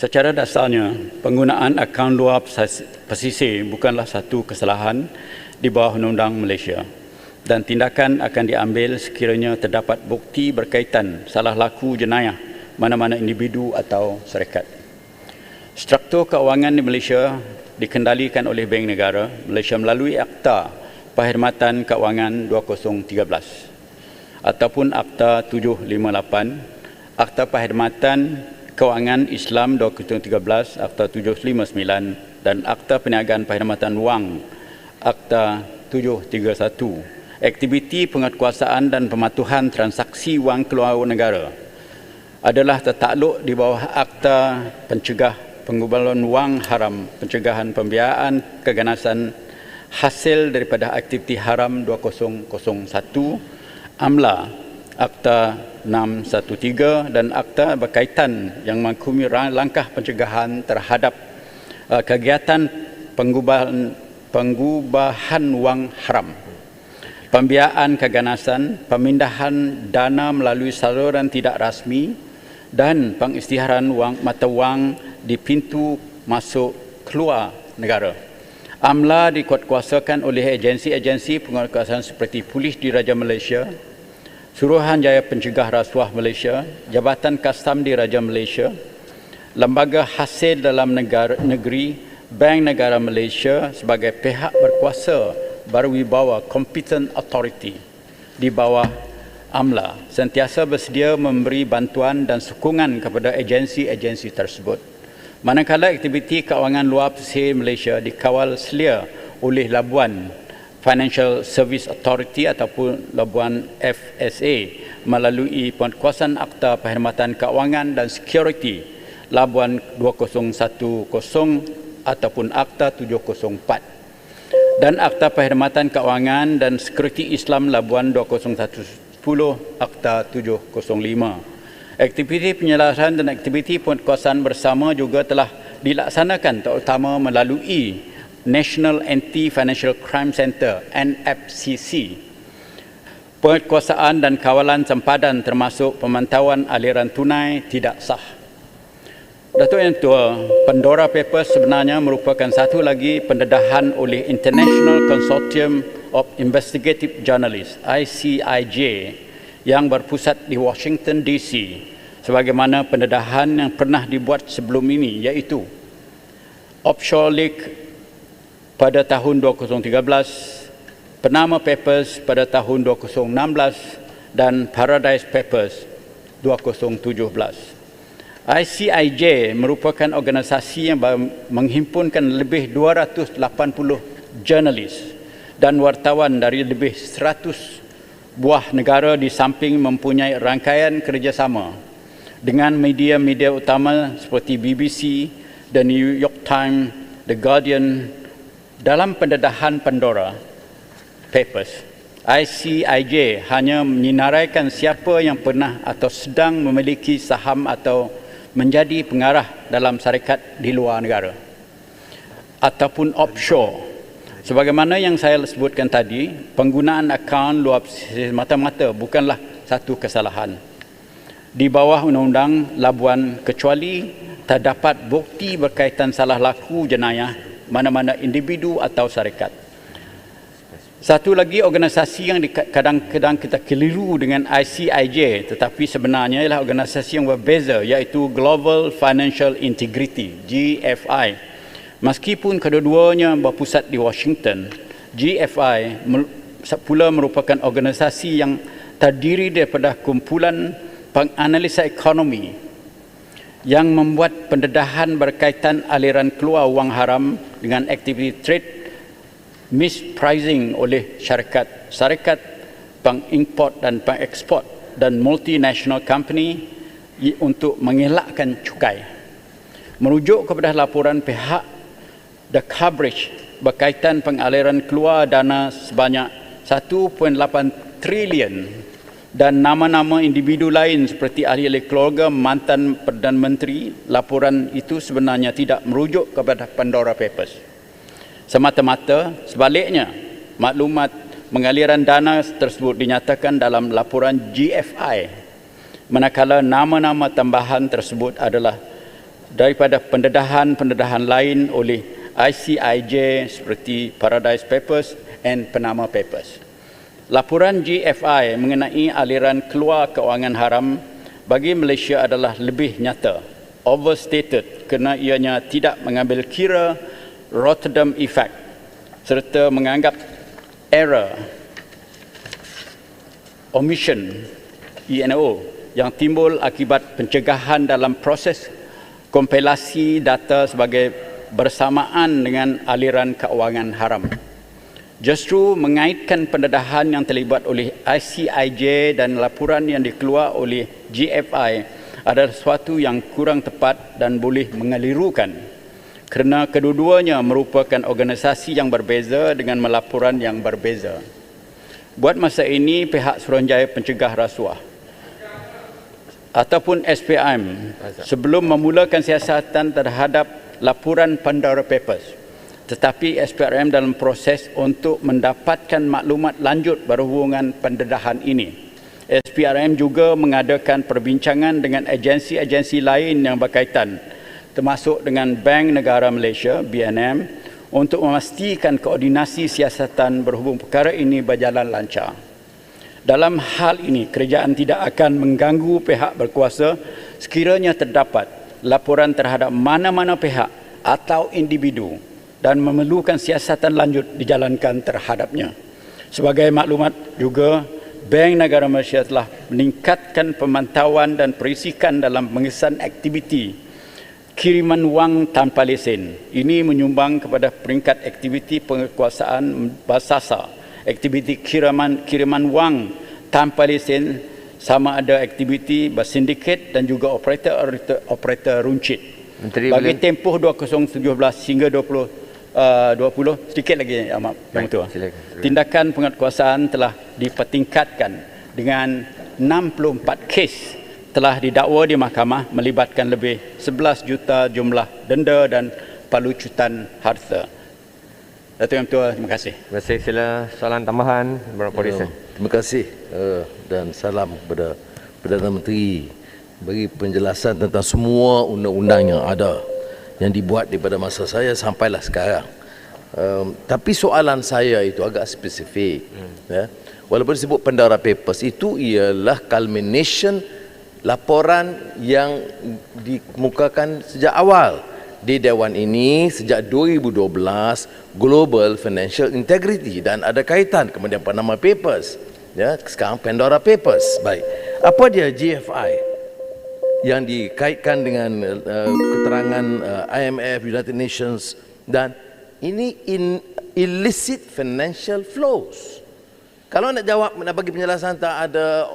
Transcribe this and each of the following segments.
Secara dasarnya, penggunaan akaun luar pesisir bukanlah satu kesalahan di bawah Undang-Undang Malaysia dan tindakan akan diambil sekiranya terdapat bukti berkaitan salah laku jenayah mana-mana individu atau syarikat. Struktur keuangan di Malaysia dikendalikan oleh Bank Negara Malaysia melalui Akta Perkhidmatan Keuangan 2013 ataupun Akta 758, Akta Perkhidmatan Keuangan Islam 2013, Akta 759 dan Akta Perniagaan Perkhidmatan Wang Akta 731. Aktiviti penguatkuasaan dan pematuhan transaksi wang keluar negara adalah tertakluk di bawah Akta Pencegah Pengumpulan Wang Haram, Pencegahan Pembiayaan Keganasan Hasil daripada Aktiviti Haram 2001, AMLA Akta 613 dan akta berkaitan yang menghukumi langkah pencegahan terhadap kegiatan pengubahan wang haram, pembiayaan keganasan, pemindahan dana melalui saluran tidak rasmi dan pengisytiharan mata wang di pintu masuk keluar negara. AMLA dikuatkuasakan oleh agensi-agensi penguatkuasaan seperti Polis Diraja Malaysia, Suruhanjaya Pencegah Rasuah Malaysia, Jabatan Kastam Diraja Malaysia, Lembaga Hasil Dalam Negeri, Bank Negara Malaysia sebagai pihak berkuasa berwibawa Competent Authority di bawah AMLA sentiasa bersedia memberi bantuan dan sokongan kepada agensi-agensi tersebut. Manakala aktiviti keuangan luar pesisir Malaysia dikawal selia oleh Labuan Financial Service Authority ataupun Labuan FSA melalui penguatkuasaan Akta Perkhidmatan Keuangan dan Security Labuan 2010 ataupun Akta 704 dan Akta Perkhidmatan Keuangan dan Security Islam Labuan 2010 Akta 705. Aktiviti penyelarasan dan aktiviti penguatkuasaan bersama juga telah dilaksanakan terutama melalui National Anti-Financial Crime Centre (NFCC). Penguatkuasaan dan kawalan sempadan termasuk pemantauan aliran tunai tidak sah. Datuk Yang Tua, Pandora Papers sebenarnya merupakan satu lagi pendedahan oleh International Consortium of Investigative Journalists (ICIJ) yang berpusat di Washington DC sebagaimana pendedahan yang pernah dibuat sebelum ini iaitu Offshore Leak pada tahun 2013, Panama Papers pada tahun 2016 dan Paradise Papers 2017. ICIJ merupakan organisasi yang menghimpunkan lebih 280 jurnalis dan wartawan dari lebih 100 buah negara di samping mempunyai rangkaian kerjasama dengan media-media utama seperti BBC, The New York Times, The Guardian. Dalam pendedahan Pandora Papers, ICIJ hanya menyinaraikan siapa yang pernah atau sedang memiliki saham atau menjadi pengarah dalam syarikat di luar negara ataupun offshore. Sebagaimana yang saya sebutkan tadi, penggunaan akaun luar semata-mata bukanlah satu kesalahan di bawah Undang-Undang Labuan kecuali terdapat bukti berkaitan salah laku jenayah mana-mana individu atau syarikat. Satu lagi organisasi yang kadang-kadang kita keliru dengan ICIJ tetapi sebenarnya ialah organisasi yang berbeza iaitu Global Financial Integrity GFI. Meskipun kedua-duanya berpusat di Washington, GFI pula merupakan organisasi yang terdiri daripada kumpulan penganalisa ekonomi yang membuat pendedahan berkaitan aliran keluar wang haram dengan aktiviti trade mispricing oleh syarikat pengimport dan pengeksport dan multinational company untuk mengelakkan cukai. Merujuk kepada laporan pihak The Coverage berkaitan pengaliran keluar dana sebanyak 1.8 triliun dan nama-nama individu lain seperti ahli-ahli keluarga mantan Perdana Menteri, laporan itu sebenarnya tidak merujuk kepada Pandora Papers. Semata-mata sebaliknya, maklumat pengaliran dana tersebut dinyatakan dalam laporan GFI, manakala nama-nama tambahan tersebut adalah daripada pendedahan-pendedahan lain oleh ICIJ seperti Paradise Papers dan Panama Papers. Laporan GFI mengenai aliran keluar kewangan haram bagi Malaysia adalah lebih nyata, overstated kerana ianya tidak mengambil kira Rotterdam Effect serta menganggap error omission (ENO) yang timbul akibat pencegahan dalam proses kompilasi data sebagai bersamaan dengan aliran kewangan haram. Justru mengaitkan pendedahan yang terlibat oleh ICIJ dan laporan yang dikeluar oleh GFI adalah sesuatu yang kurang tepat dan boleh mengelirukan kerana kedua-duanya merupakan organisasi yang berbeza dengan melaporan yang berbeza. Buat masa ini, pihak Suruhanjaya Pencegah Rasuah ataupun SPM sebelum memulakan siasatan terhadap laporan Pandora Papers, tetapi SPRM dalam proses untuk mendapatkan maklumat lanjut berhubungan pendedahan ini. SPRM juga mengadakan perbincangan dengan agensi-agensi lain yang berkaitan, termasuk dengan Bank Negara Malaysia (BNM), untuk memastikan koordinasi siasatan berhubung perkara ini berjalan lancar. Dalam hal ini, kerajaan tidak akan mengganggu pihak berkuasa sekiranya terdapat laporan terhadap mana-mana pihak atau individu dan memerlukan siasatan lanjut dijalankan terhadapnya. Sebagai maklumat juga, Bank Negara Malaysia telah meningkatkan pemantauan dan perisikan dalam mengesan aktiviti kiriman wang tanpa lesen. Ini menyumbang kepada peringkat aktiviti penguasaan basasa, aktiviti kiriman wang tanpa lesen, sama ada aktiviti bersindiket dan juga operator runcit. Bagi tempoh 2017 hingga 2020, sedikit lagi Ahmad yang tu. Tindakan penguatkuasaan telah dipertingkatkan dengan 64 kes telah didakwa di mahkamah melibatkan lebih 11 juta jumlah denda dan palucutan harta. Datuk Yang Tua, terima kasih. Terima kasih. Sila soalan tambahan, Berapa Polisi. Terima kasih dan salam kepada Perdana Menteri bagi penjelasan tentang semua undang-undang yang ada yang dibuat daripada masa saya sampailah sekarang. Tapi soalan saya itu agak spesifik. Ya. Walaupun disebut Pandora Papers, itu ialah culmination laporan yang dikemukakan sejak awal di Dewan ini sejak 2012, Global Financial Integrity, dan ada kaitan kemudian Panama Papers, ya, sekarang Pandora Papers. Baik, apa dia GFI yang dikaitkan dengan keterangan IMF, United Nations, dan ini illicit financial flows. Kalau nak jawab, nak bagi penjelasan tak ada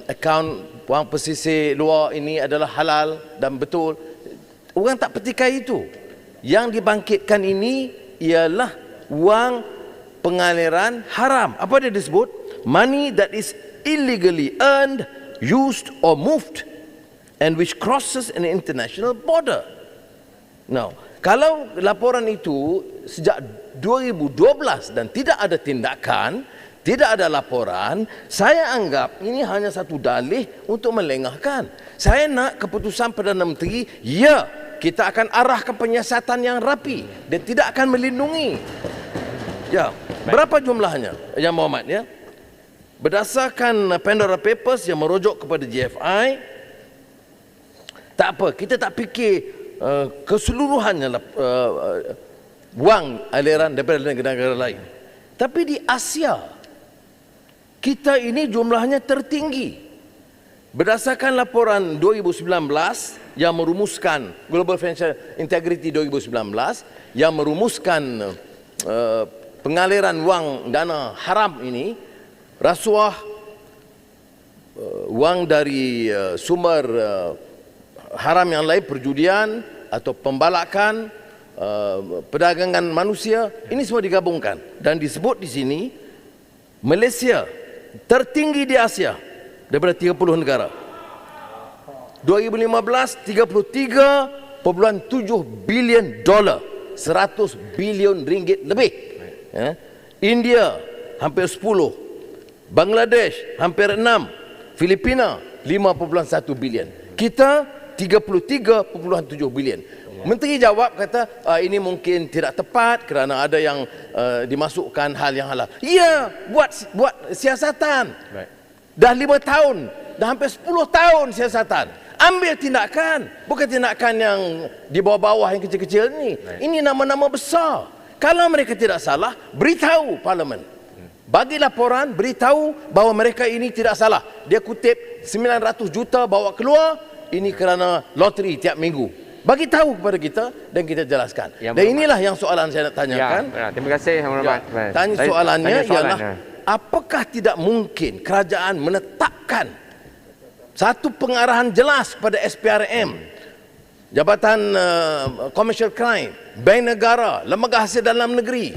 akaun wang pesisir luar ini adalah halal dan betul, orang tak petikai itu. Yang dibangkitkan ini ialah wang pengaliran haram. Apa dia disebut? Money that is illegally earned, used or moved and which crosses an international border. Now, kalau laporan itu sejak 2012 dan tidak ada tindakan, tidak ada laporan, saya anggap ini hanya satu dalih untuk melengahkan. Saya nak keputusan Perdana Menteri, ya, kita akan arahkan penyiasatan yang rapi dan tidak akan melindungi. Ya, berapa jumlahnya, Yang Muhammad, ya? Berdasarkan Pandora Papers yang merujuk kepada GFI, tak apa, kita tak fikir keseluruhannya wang aliran daripada negara-negara lain. Tapi di Asia, kita ini jumlahnya tertinggi. Berdasarkan laporan 2019 yang merumuskan Global Financial Integrity 2019 yang merumuskan pengaliran wang dana haram ini, rasuah, wang dari sumber haram yang lain, perjudian atau pembalakan, perdagangan manusia, ini semua digabungkan dan disebut di sini Malaysia tertinggi di Asia daripada 30 negara. 2015 $33.7 bilion, 100 bilion ringgit lebih. Ya. India hampir 10, Bangladesh hampir 6, Filipina 5.1 bilion. Kita 33.7 bilion. Menteri jawab kata ini mungkin tidak tepat kerana ada yang dimasukkan hal yang halal. Ya, buat siasatan. Dah 5 tahun, dah hampir 10 tahun siasatan. Ambil tindakan, bukan tindakan yang di bawah-bawah yang kecil-kecil ni. Ini nama-nama besar. Kalau mereka tidak salah, beritahu parlimen. Bagi laporan, beritahu bahawa mereka ini tidak salah. Dia kutip 900 juta bawa keluar, ini kerana loteri tiap minggu. Bagi tahu kepada kita dan kita jelaskan. Ya, dan inilah yang soalan saya nak tanyakan. Ya, terima kasih Yang Berhormat. Soalannya ialah, apakah tidak mungkin kerajaan menetapkan satu pengarahan jelas kepada SPRM, Jabatan Commercial Crime, Bank Negara, Lembaga Hasil Dalam Negeri,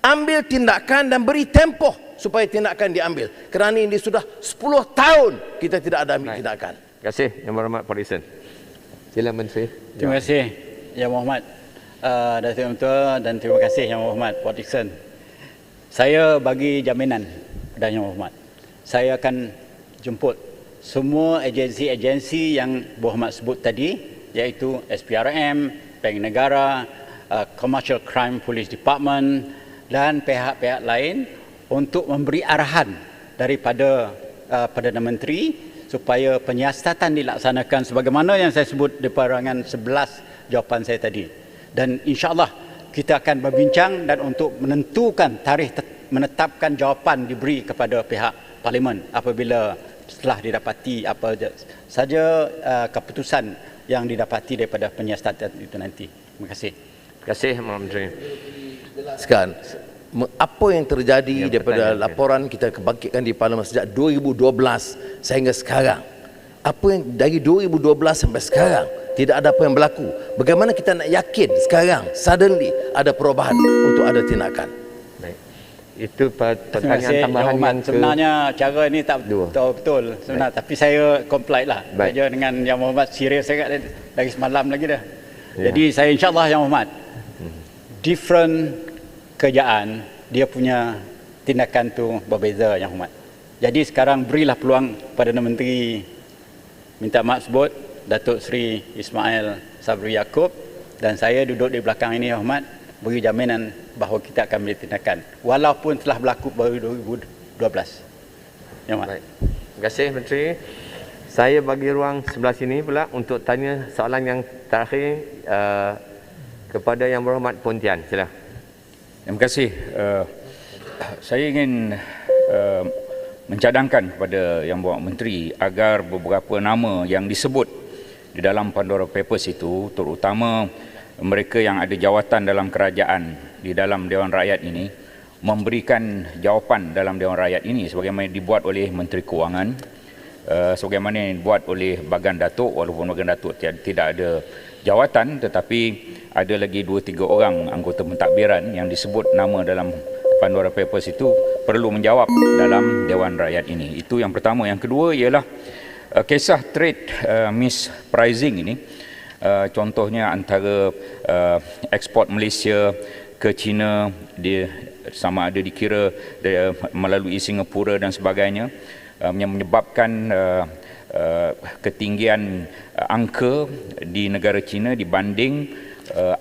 ambil tindakan dan beri tempoh supaya tindakan diambil. Kerana ini sudah 10 tahun kita tidak ada ambil tindakan. Terima kasih Yang Berhormat Pak Dixon. Sila Menteri. Terima kasih Yang Berhormat Datuk Mentua, dan terima kasih Yang Berhormat Pak Dixon. Saya bagi jaminan dan Yang Berhormat, saya akan jemput semua agensi-agensi yang Berhormat sebut tadi, iaitu SPRM, Bank Negara, Commercial Crime Police Department dan pihak-pihak lain untuk memberi arahan daripada Perdana Menteri supaya penyiasatan dilaksanakan sebagaimana yang saya sebut di perangan 11 jawapan saya tadi. Dan insya-Allah kita akan berbincang dan untuk menentukan tarikh menetapkan jawapan diberi kepada pihak parlimen apabila setelah didapati apa saja keputusan yang didapati daripada penyiasatan itu nanti. Terima kasih. Terima kasih Menteri. Jelaskan apa yang terjadi daripada laporan kita kebangkitkan di Parlimen sejak 2012 sehingga sekarang. Apa yang dari 2012 sampai sekarang tidak ada apa yang berlaku. Bagaimana kita nak yakin sekarang suddenly ada perubahan untuk ada tindakan? Baik. Itu pertanyaan tambahan yang sebenarnya cara ini tak betul sebenarnya, tapi saya comply lah saja dengan Yang Berhormat. Serius sangat dari semalam lagi dah. Jadi saya insya-Allah Yang Berhormat, different kerjaan dia punya tindakan tu berbeza Yang Berhormat. Jadi sekarang berilah peluang Perdana Menteri minta maaf sebut Datuk Seri Ismail Sabri Yaakob, dan saya duduk di belakang ini Yang Berhormat, beri jaminan bahawa kita akan beri tindakan walaupun telah berlaku baru 2012. Yang Berhormat. Terima kasih Menteri. Saya bagi ruang sebelah sini pula untuk tanya soalan yang terakhir kepada Yang Berhormat Pontian. Sila. Terima kasih. Saya ingin mencadangkan kepada Yang Berhormat Menteri agar beberapa nama yang disebut di dalam Pandora Papers itu, terutama mereka yang ada jawatan dalam kerajaan di dalam Dewan Rakyat ini, memberikan jawapan dalam Dewan Rakyat ini sebagaimana dibuat oleh Menteri Kewangan, sebagaimana yang dibuat oleh Bagan Datuk, walaupun Bagan Datuk tidak ada jawatan, tetapi ada lagi 2-3 orang anggota pentadbiran yang disebut nama dalam Pandora Papers itu perlu menjawab dalam Dewan Rakyat ini. Itu yang pertama. Yang kedua ialah kisah trade mispricing ini, contohnya antara ekspor Malaysia ke China, sama ada dikira melalui Singapura dan sebagainya, yang menyebabkan ketinggian angka di negara China dibanding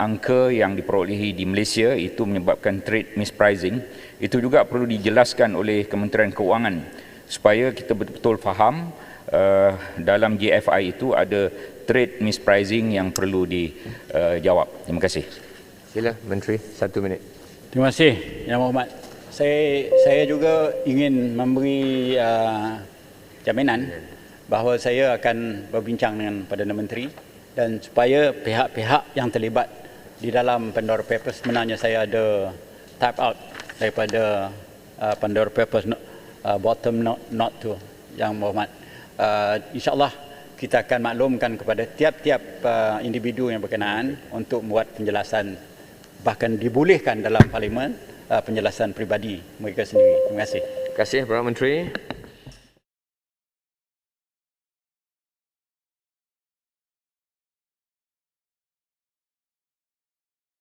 angka yang diperolehi di Malaysia, itu menyebabkan trade mispricing. Itu juga perlu dijelaskan oleh Kementerian Keuangan supaya kita betul-betul faham dalam GFI itu ada trade mispricing yang perlu dijawab. Terima kasih. Sila Menteri, 1 minit. Terima kasih Yang Berhormat. Saya juga ingin memberi jaminan bahawa saya akan berbincang dengan Perdana Menteri, dan supaya pihak-pihak yang terlibat di dalam Pandora Papers, sebenarnya saya ada type out daripada Pandora Papers bottom note tu Yang Berhormat. InsyaAllah kita akan maklumkan kepada tiap-tiap individu yang berkenaan untuk membuat penjelasan, bahkan dibolehkan dalam parlimen penjelasan peribadi mereka sendiri. Terima kasih. Terima kasih Perdana Menteri.